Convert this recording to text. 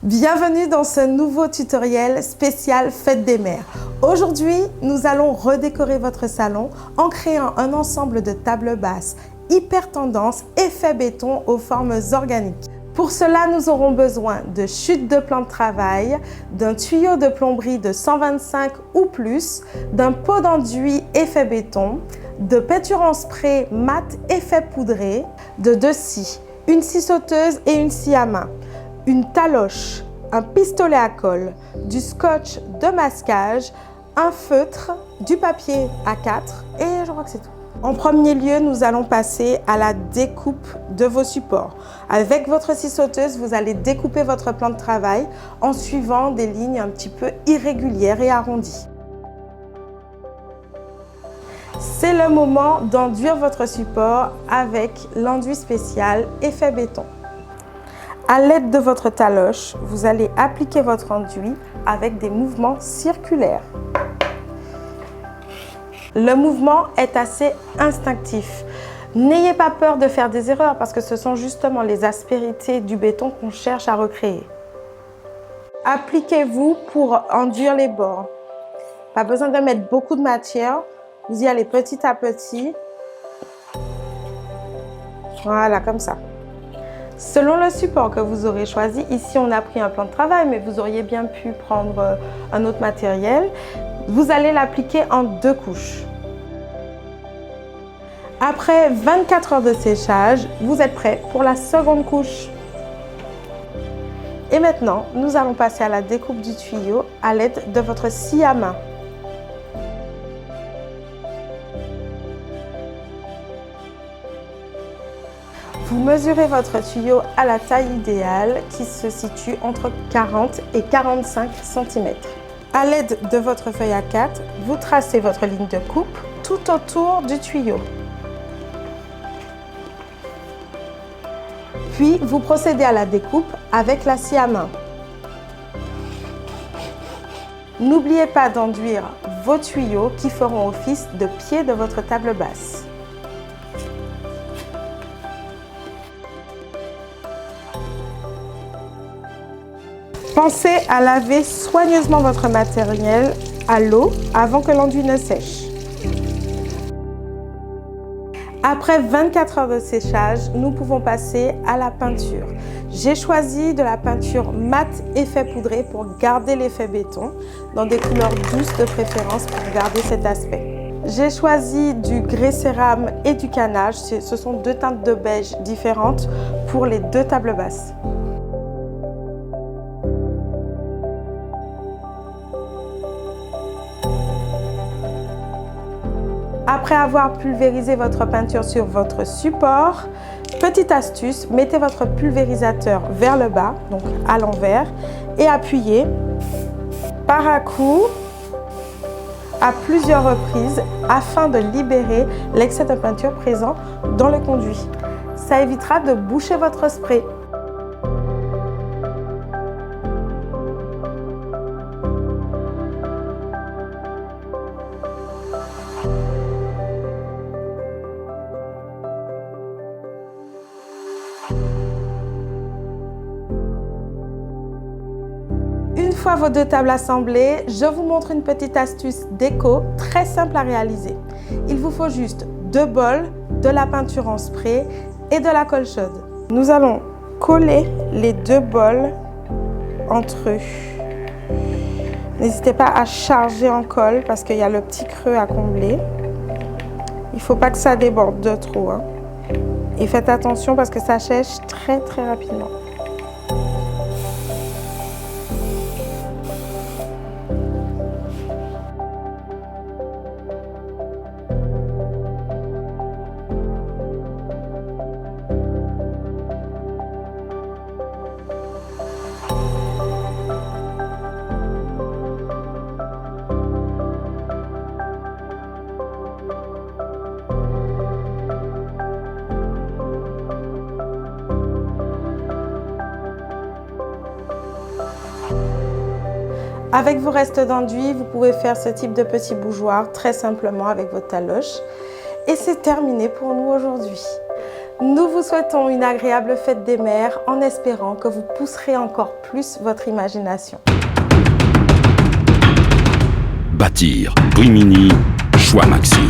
Bienvenue dans ce nouveau tutoriel spécial Fête des Mères. Aujourd'hui, nous allons redécorer votre salon en créant un ensemble de tables basses hyper tendance effet béton aux formes organiques. Pour cela, nous aurons besoin de chutes de plan de travail, d'un tuyau de plomberie de 125 ou plus, d'un pot d'enduit effet béton, de peinture en spray mat effet poudré, de deux scies, une scie sauteuse et une scie à main, une taloche, un pistolet à colle, du scotch de masquage, un feutre, du papier A4 et je crois que c'est tout. En premier lieu, nous allons passer à la découpe de vos supports. Avec votre scie sauteuse, vous allez découper votre plan de travail en suivant des lignes un petit peu irrégulières et arrondies. C'est le moment d'enduire votre support avec l'enduit spécial effet béton. À l'aide de votre taloche, vous allez appliquer votre enduit avec des mouvements circulaires. Le mouvement est assez instinctif. N'ayez pas peur de faire des erreurs parce que ce sont justement les aspérités du béton qu'on cherche à recréer. Appliquez-vous pour enduire les bords. Pas besoin de mettre beaucoup de matière, vous y allez petit à petit. Voilà, comme ça. Selon le support que vous aurez choisi, ici on a pris un plan de travail, mais vous auriez bien pu prendre un autre matériel. Vous allez l'appliquer en deux couches. Après 24 heures de séchage, vous êtes prêt pour la seconde couche. Et maintenant, nous allons passer à la découpe du tuyau à l'aide de votre scie à main. Vous mesurez votre tuyau à la taille idéale qui se situe entre 40 et 45 cm. À l'aide de votre feuille A4, vous tracez votre ligne de coupe tout autour du tuyau. Puis, vous procédez à la découpe avec la scie à main. N'oubliez pas d'enduire vos tuyaux qui feront office de pied de votre table basse. Pensez à laver soigneusement votre matériel à l'eau avant que l'enduit ne sèche. Après 24 heures de séchage, nous pouvons passer à la peinture. J'ai choisi de la peinture mat effet poudré pour garder l'effet béton, dans des couleurs douces de préférence pour garder cet aspect. J'ai choisi du grès cérame et du cannage, ce sont deux teintes de beige différentes pour les deux tables basses. Après avoir pulvérisé votre peinture sur votre support, petite astuce, mettez votre pulvérisateur vers le bas, donc à l'envers, et appuyez par à-coups à plusieurs reprises afin de libérer l'excès de peinture présent dans le conduit. Ça évitera de boucher votre spray. Une fois vos deux tables assemblées, je vous montre une petite astuce déco très simple à réaliser. Il vous faut juste deux bols, de la peinture en spray et de la colle chaude. Nous allons coller les deux bols entre eux. N'hésitez pas à charger en colle parce qu'il y a le petit creux à combler. Il ne faut pas que ça déborde de trop, hein. Et faites attention parce que ça sèche très rapidement. Avec vos restes d'enduit, vous pouvez faire ce type de petit bougeoir très simplement avec votre taloche. Et c'est terminé pour nous aujourd'hui. Nous vous souhaitons une agréable fête des mères en espérant que vous pousserez encore plus votre imagination. Bâtir, Rimini, Choix Maxime.